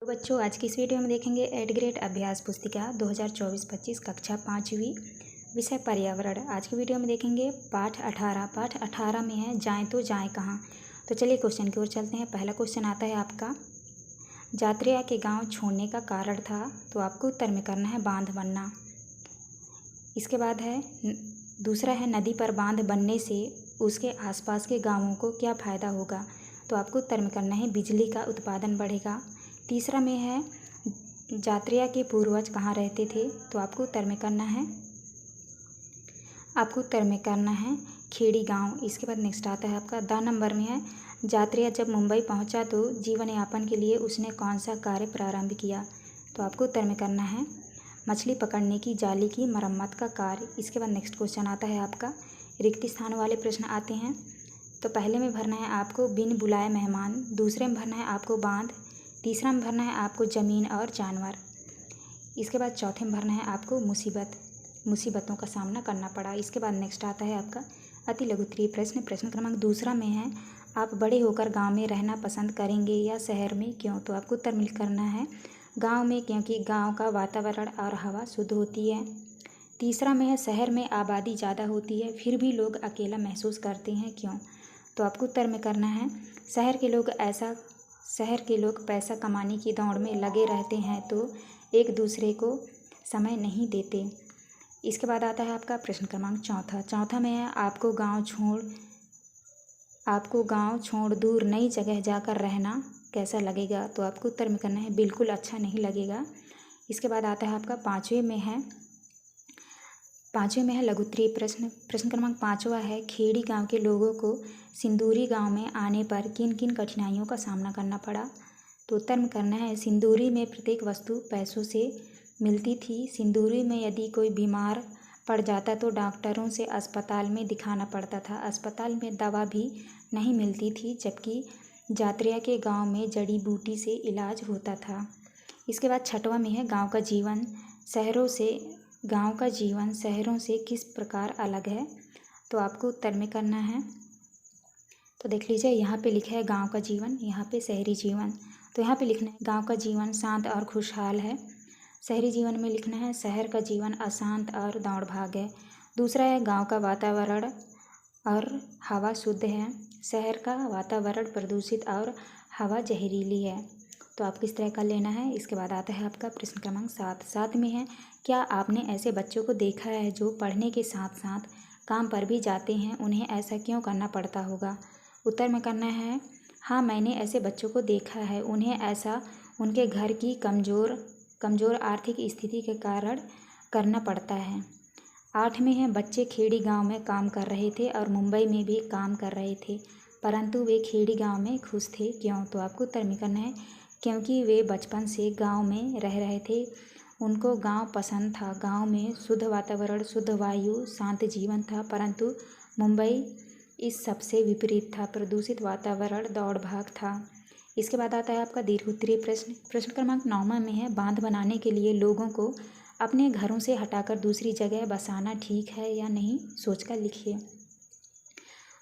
तो बच्चों, आज की इस वीडियो में देखेंगे 8th ग्रेड अभ्यास पुस्तिका 2024-25 कक्षा 5वीं विषय पर्यावरण। आज की वीडियो में देखेंगे पाठ 18 में है जाएं तो जाएं कहाँ। तो चलिए क्वेश्चन की ओर चलते हैं। पहला क्वेश्चन आता है आपका, जात्रिया के गांव छोड़ने का कारण था। तो आपको उत्तर में करना है बांध बनना। इसके बाद है दूसरा है नदी पर बांध बनने से उसके आसपास के गाँवों को क्या फ़ायदा होगा। तो आपको उत्तर में करना है बिजली का उत्पादन बढ़ेगा। तीसरा में है जात्रिया के पूर्वज कहाँ रहते थे। तो आपको उत्तर में करना है खेड़ी गांव। इसके बाद नेक्स्ट आता है आपका 10 नंबर में है, जात्रिया जब मुंबई पहुंचा तो जीवन यापन के लिए उसने कौन सा कार्य प्रारंभ किया। तो आपको उत्तर में करना है मछली पकड़ने की जाली की मरम्मत का कार्य। इसके बाद नेक्स्ट क्वेश्चन आता है आपका, रिक्त स्थान वाले प्रश्न आते हैं। तो पहले में भरना है आपको बिन बुलाए मेहमान, दूसरे में भरना है आपको बांध, तीसरा में भरना है आपको ज़मीन और जानवर। इसके बाद चौथे में भरना है आपको मुसीबतों का सामना करना पड़ा। इसके बाद नेक्स्ट आता है आपका अति लघु उत्तरीय प्रश्न। प्रश्न क्रमांक दूसरा में है, आप बड़े होकर गांव में रहना पसंद करेंगे या शहर में, क्यों। तो आपको उत्तर में करना है गांव में, क्योंकि गांव का वातावरण और हवा शुद्ध होती है। तीसरा में है शहर में आबादी ज़्यादा होती है फिर भी लोग अकेला महसूस करते हैं, क्यों। तो आपको उत्तर में करना है शहर के लोग पैसा कमाने की दौड़ में लगे रहते हैं तो एक दूसरे को समय नहीं देते। इसके बाद आता है आपका प्रश्न क्रमांक चौथा में है आपको गांव छोड़ दूर नई जगह जाकर रहना कैसा लगेगा। तो आपको उत्तर में करना है बिल्कुल अच्छा नहीं लगेगा। इसके बाद आता है आपका पाँचवें में है लघु उत्तरीय प्रश्न। प्रश्न क्रमांक 5वां है, खेड़ी गांव के लोगों को सिंदूरी गांव में आने पर किन किन कठिनाइयों का सामना करना पड़ा। तो उत्तर में करना है सिंदूरी में प्रत्येक वस्तु पैसों से मिलती थी। सिंदूरी में यदि कोई बीमार पड़ जाता तो डॉक्टरों से अस्पताल में दिखाना पड़ता था। अस्पताल में दवा भी नहीं मिलती थी, जबकि जात्रिया के गाँव में जड़ी बूटी से इलाज होता था। इसके बाद 6वां में है गाँव का जीवन शहरों से किस प्रकार अलग है। तो आपको उत्तर में करना है, तो देख लीजिए यहाँ पे लिखा है गांव का जीवन, यहाँ पे शहरी जीवन। तो यहाँ पे लिखना है गांव का जीवन शांत और खुशहाल है। शहरी जीवन में लिखना है शहर का जीवन अशांत और दौड़ भाग है। दूसरा है गांव का वातावरण और हवा शुद्ध है, शहर का वातावरण प्रदूषित और हवा जहरीली है। तो आपको इस तरह का लेना है। इसके बाद आता है आपका प्रश्न क्रमांक 7 में है, क्या आपने ऐसे बच्चों को देखा है जो पढ़ने के साथ साथ काम पर भी जाते हैं, उन्हें ऐसा क्यों करना पड़ता होगा। उत्तर में करना है हाँ, मैंने ऐसे बच्चों को देखा है, उन्हें ऐसा उनके घर की कमज़ोर आर्थिक स्थिति के कारण करना पड़ता है। 8 में है, बच्चे खेड़ी गांव में काम कर रहे थे और मुंबई में भी काम कर रहे थे, परंतु वे खेड़ी गांव में खुश थे, क्यों। तो आपको उत्तर में करना है क्योंकि वे बचपन से गांव में रह रहे थे, उनको गांव पसंद था। गांव में शुद्ध वातावरण, शुद्ध वायु, शांत जीवन था, परंतु मुंबई इस सबसे विपरीत था, प्रदूषित वातावरण, दौड़ भाग था। इसके बाद आता है आपका दीर्घ उत्तरीय प्रश्न। प्रश्न क्रमांक 9 में है, बांध बनाने के लिए लोगों को अपने घरों से हटाकर दूसरी जगह बसाना ठीक है या नहीं, सोचकर लिखिए।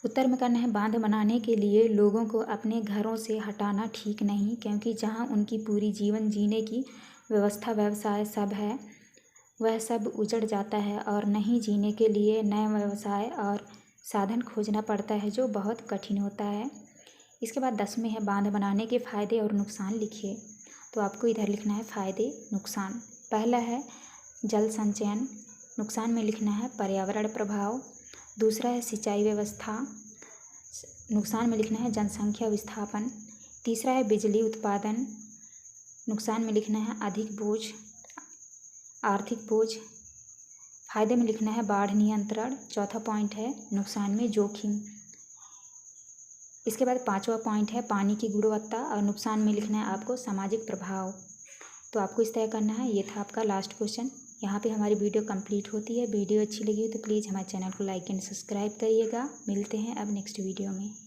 उत्तर में करना है बांध बनाने के लिए लोगों को अपने घरों से हटाना ठीक नहीं, क्योंकि जहां उनकी पूरी जीवन जीने की व्यवस्था, व्यवसाय सब है, वह सब उजड़ जाता है और नहीं जीने के लिए नए व्यवसाय और साधन खोजना पड़ता है, जो बहुत कठिन होता है। इसके बाद 10 में है बांध बनाने के फ़ायदे और नुकसान लिखिए। तो आपको इधर लिखना है फ़ायदे नुकसान। पहला है जल संचयन, नुकसान में लिखना है पर्यावरण प्रभाव। दूसरा है सिंचाई व्यवस्था, नुकसान में लिखना है जनसंख्या विस्थापन। तीसरा है बिजली उत्पादन, नुकसान में लिखना है अधिक बोझ, आर्थिक बोझ। फायदे में लिखना है बाढ़ नियंत्रण। चौथा पॉइंट है नुकसान में जोखिम। इसके बाद 5वां पॉइंट है पानी की गुणवत्ता और नुकसान में लिखना है आपको सामाजिक प्रभाव। तो आपको इस तरह करना है। ये था आपका लास्ट क्वेश्चन। यहाँ पे हमारी वीडियो कंप्लीट होती है। वीडियो अच्छी लगी हो तो प्लीज़ हमारे चैनल को लाइक एंड सब्सक्राइब करिएगा। मिलते हैं अब नेक्स्ट वीडियो में।